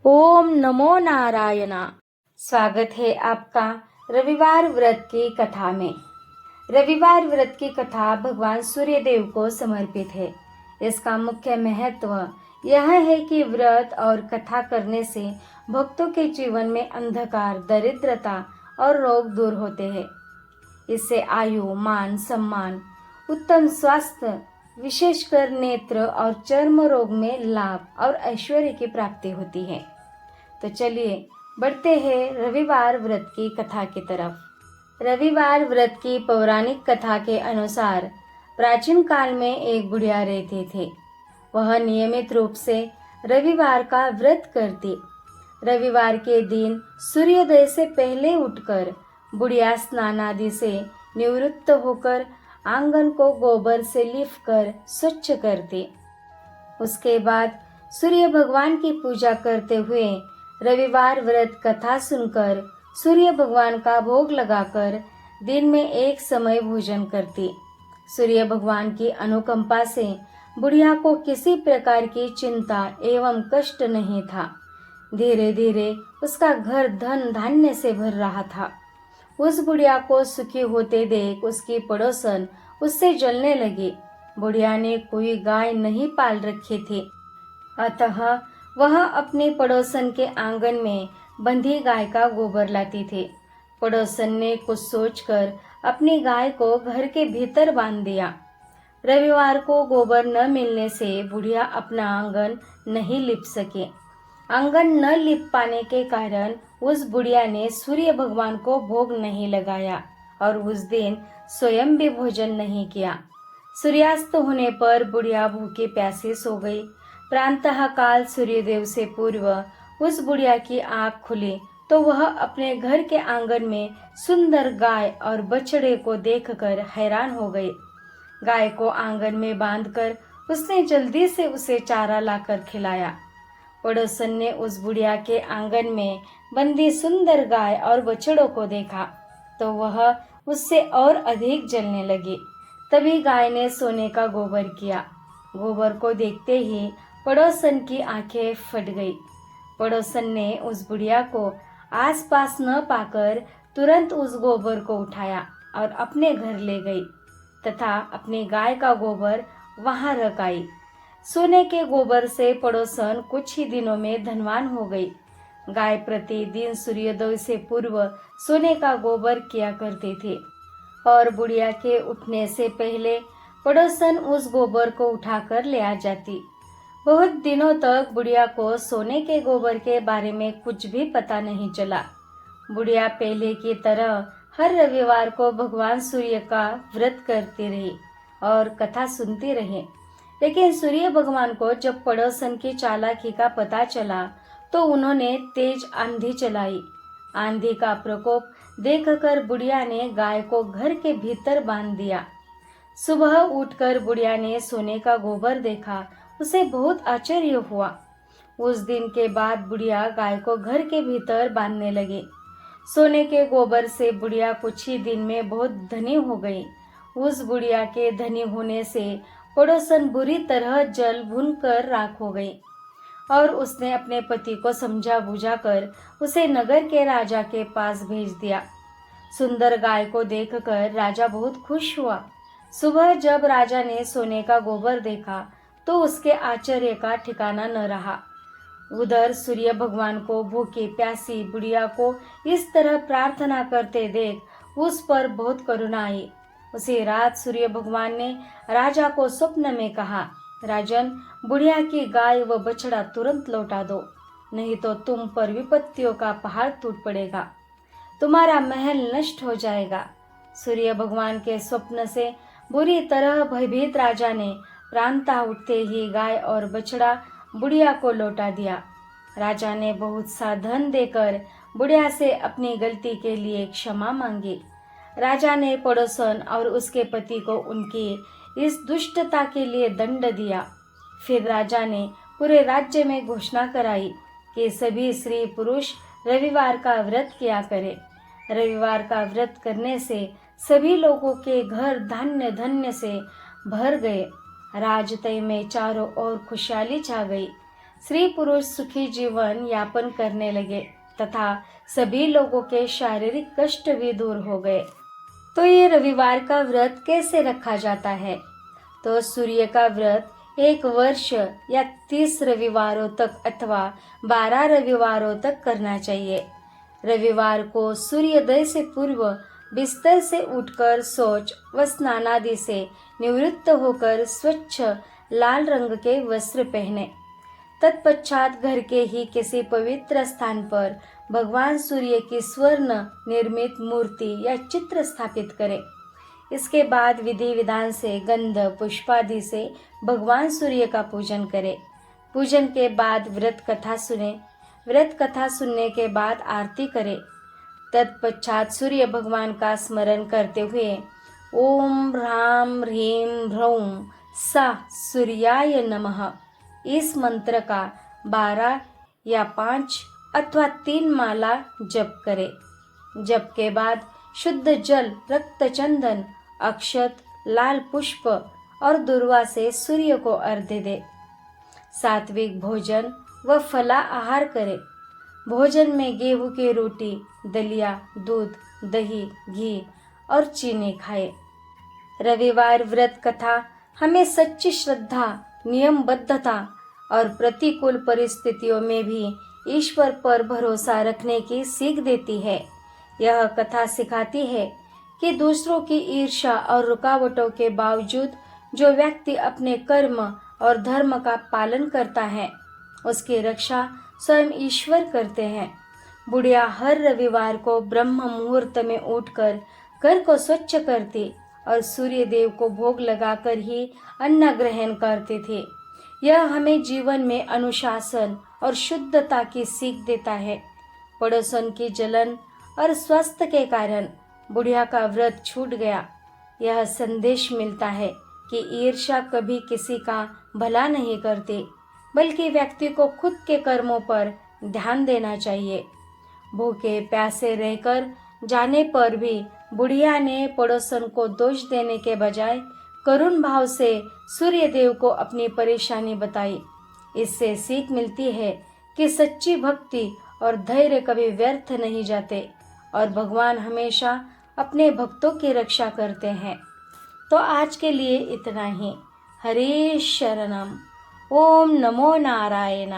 ओम नमो नारायणा। स्वागत है आपका रविवार व्रत की कथा में। रविवार व्रत की कथा भगवान सूर्यदेव को समर्पित है। इसका मुख्य महत्व यह है कि व्रत और कथा करने से भक्तों के जीवन में अंधकार, दरिद्रता और रोग दूर होते हैं। इससे आयु, मान सम्मान, उत्तम स्वास्थ्य, विशेषकर नेत्र और चर्म रोग में लाभ और ऐश्वर्य की प्राप्ति होती है। तो चलिए बढ़ते हैं रविवार व्रत की कथा की तरफ। रविवार व्रत की पौराणिक कथा के अनुसार प्राचीन काल में एक बुढ़िया रहती थी। वह नियमित रूप से रविवार का व्रत करती। रविवार के दिन सूर्योदय से पहले उठकर बुढ़िया स्नान आदि से निवृत्त होकर आंगन को गोबर से लीपकर स्वच्छ करती। उसके बाद सूर्य भगवान की पूजा करते हुए रविवार व्रत कथा सुनकर सूर्य भगवान का भोग लगाकर दिन में एक समय भोजन करती। सूर्य भगवान की अनुकंपा से बुढ़िया को किसी प्रकार की चिंता एवं कष्ट नहीं था। धीरे धीरे उसका घर धन धान्य से भर रहा था। उस बुढ़िया को सुखी होते देख उसकी पड़ोसन उससे जलने लगी। बुढ़िया ने कोई गाय नहीं पाल रखी थी, अतः वह अपने पड़ोसन के आंगन में बंधी गाय का गोबर लाती थी। पड़ोसन ने कुछ सोचकर अपनी गाय को घर के भीतर बांध दिया। रविवार को गोबर न मिलने से बुढ़िया अपना आंगन नहीं लिप सके। आंगन न लिप पाने के कारण उस बुढ़िया ने सूर्य भगवान को भोग नहीं लगाया और उस दिन स्वयं भी भोजन नहीं किया। सूर्यास्त होने पर बुढ़िया भूखी प्यासी सो गई। प्रातः काल सूर्यदेव से पूर्व उस बुढ़िया की आंख खुली तो वह अपने घर के आंगन में सुंदर गाय और बछड़े को देखकर हैरान हो गई। गाय को आंगन में बांधकर उसने जल्दी से उसे चारा लाकर खिलाया। पड़ोसन ने उस बुढ़िया के आंगन में बंधी सुंदर गाय और बछड़ों को देखा तो वह उससे और अधिक जलने लगी। तभी गाय ने सोने का गोबर किया। गोबर को देखते ही पड़ोसन की आंखें फट गई। पड़ोसन ने उस बुढ़िया को आसपास न पाकर तुरंत उस गोबर को उठाया और अपने घर ले गई तथा अपनी गाय का गोबर वहां रख आई। सोने के गोबर से पड़ोसन कुछ ही दिनों में धनवान हो गई। गाय प्रतिदिन सूर्योदय से पूर्व सोने का गोबर किया करती थी और बुढ़िया के उठने से पहले पड़ोसन उस गोबर को उठाकर ले आ जाती। बहुत दिनों तक बुढ़िया को सोने के गोबर के बारे में कुछ भी पता नहीं चला। बुढ़िया पहले की तरह हर रविवार को भगवान सूर्य का व्रत करती रही और कथा सुनती रही। लेकिन सूर्य भगवान को जब पड़ोसन की चालाकी का पता चला तो उन्होंने तेज आंधी चलाई। आंधी का प्रकोप देखकर बुढ़िया ने गाय को घर के भीतर बांध दिया। सुबह उठकर बुढ़िया ने सोने का गोबर देखा। उसे बहुत आश्चर्य हुआ। उस दिन के बाद बुढ़िया गाय को घर के भीतर बांधने लगी। सोने के गोबर से बुढ़िया कुछ ही दिन में बहुत धनी हो गई। उस बुढ़िया के धनी होने से पड़ोसन बुरी तरह जल भून कर राख हो गई और उसने अपने पति को समझा बुझा कर उसे नगर के राजा के पास भेज दिया। सुंदर गाय को देखकर राजा बहुत खुश हुआ। सुबह जब राजा ने सोने का गोबर देखा तो उसके आश्चर्य का ठिकाना न रहा। उधर सूर्य भगवान को भूखी प्यासी बुढ़िया को इस तरह प्रार्थना करते देख उस पर बहुत करुणा आई। उसी रात सूर्य भगवान ने राजा को स्वप्न में कहा, राजन, बुढ़िया की गाय व बछड़ा तुरंत लौटा दो, नहीं तो तुम पर विपत्तियों का पहाड़ टूट पड़ेगा, तुम्हारा महल नष्ट हो जाएगा। सूर्य भगवान के स्वप्न से बुरी तरह भयभीत राजा ने प्रातः उठते ही गाय और बछड़ा बुढ़िया को लौटा दिया। राजा ने बहुत सा धन देकर बुढ़िया से अपनी गलती के लिए क्षमा मांगी। राजा ने पड़ोसन और उसके पति को उनकी इस दुष्टता के लिए दंड दिया। फिर राजा ने पूरे राज्य में घोषणा कराई कि सभी स्त्री पुरुष रविवार का व्रत किया करें। रविवार का व्रत करने से सभी लोगों के घर धान्य धन्य से भर गए। राजतय में चारों ओर खुशहाली छा गई। स्त्री पुरुष सुखी जीवन यापन करने लगे तथा सभी लोगों के शारीरिक कष्ट भी दूर हो गए। तो ये रविवार का व्रत कैसे रखा जाता है? तो सूर्य का व्रत 1 वर्ष या 30 रविवारों तक अथवा 12 रविवारों तक करना चाहिए। रविवार को सूर्योदय से पूर्व बिस्तर से उठकर शौच व स्नानादि से निवृत्त होकर स्वच्छ लाल रंग के वस्त्र पहने। तत्पश्चात घर के ही किसी पवित्र स्थान पर भगवान सूर्य की स्वर्ण निर्मित मूर्ति या चित्र स्थापित करें। इसके बाद विधि विधान से गंध पुष्पादि से भगवान सूर्य का पूजन करें। पूजन के बाद व्रत कथा सुने। व्रत कथा सुनने के बाद आरती करें। तत्पश्चात सूर्य भगवान का स्मरण करते हुए ओम ह्रां ह्रीं ह्रौं सा सूर्याय नमः इस मंत्र का 12 या 5 अथवा 3 माला जप करें। जप के बाद शुद्ध जल, रक्त चंदन, अक्षत, लाल पुष्प और दुर्वा से सूर्य को अर्घ्य दे। सात्विक भोजन व फला आहार करें। भोजन में गेहूं की रोटी, दलिया, दूध, दही, घी और चीनी खाए। रविवार व्रत कथा हमें सच्ची श्रद्धा, नियमबद्धता और प्रतिकूल परिस्थितियों में भी ईश्वर पर भरोसा रखने की सीख देती है। यह कथा सिखाती है कि दूसरों की ईर्ष्या और रुकावटों के बावजूद जो व्यक्ति अपने कर्म और धर्म का पालन करता है, उसकी रक्षा स्वयं ईश्वर करते हैं। बुढ़िया हर रविवार को ब्रह्म मुहूर्त में उठकर घर को स्वच्छ करती और सूर्य देव को भोग लगाकर ही अन्न ग्रहण करती थी। यह हमें जीवन में अनुशासन और शुद्धता की सीख देता है। पड़ोसन की जलन और स्वास्थ्य के कारण बुढ़िया का व्रत छूट गया। यह संदेश मिलता है कि ईर्ष्या कभी किसी का भला नहीं करती, बल्कि व्यक्ति को खुद के कर्मों पर ध्यान देना चाहिए। भूखे प्यासे रहकर जाने पर भी बुढ़िया ने पड़ोसन को दोष देने के बजाय करुण भाव से सूर्य देव को अपनी परेशानी बताई। इससे सीख मिलती है कि सच्ची भक्ति और धैर्य कभी व्यर्थ नहीं जाते और भगवान हमेशा अपने भक्तों की रक्षा करते हैं। तो आज के लिए इतना ही। हरे शरणम। ओम नमो नारायण।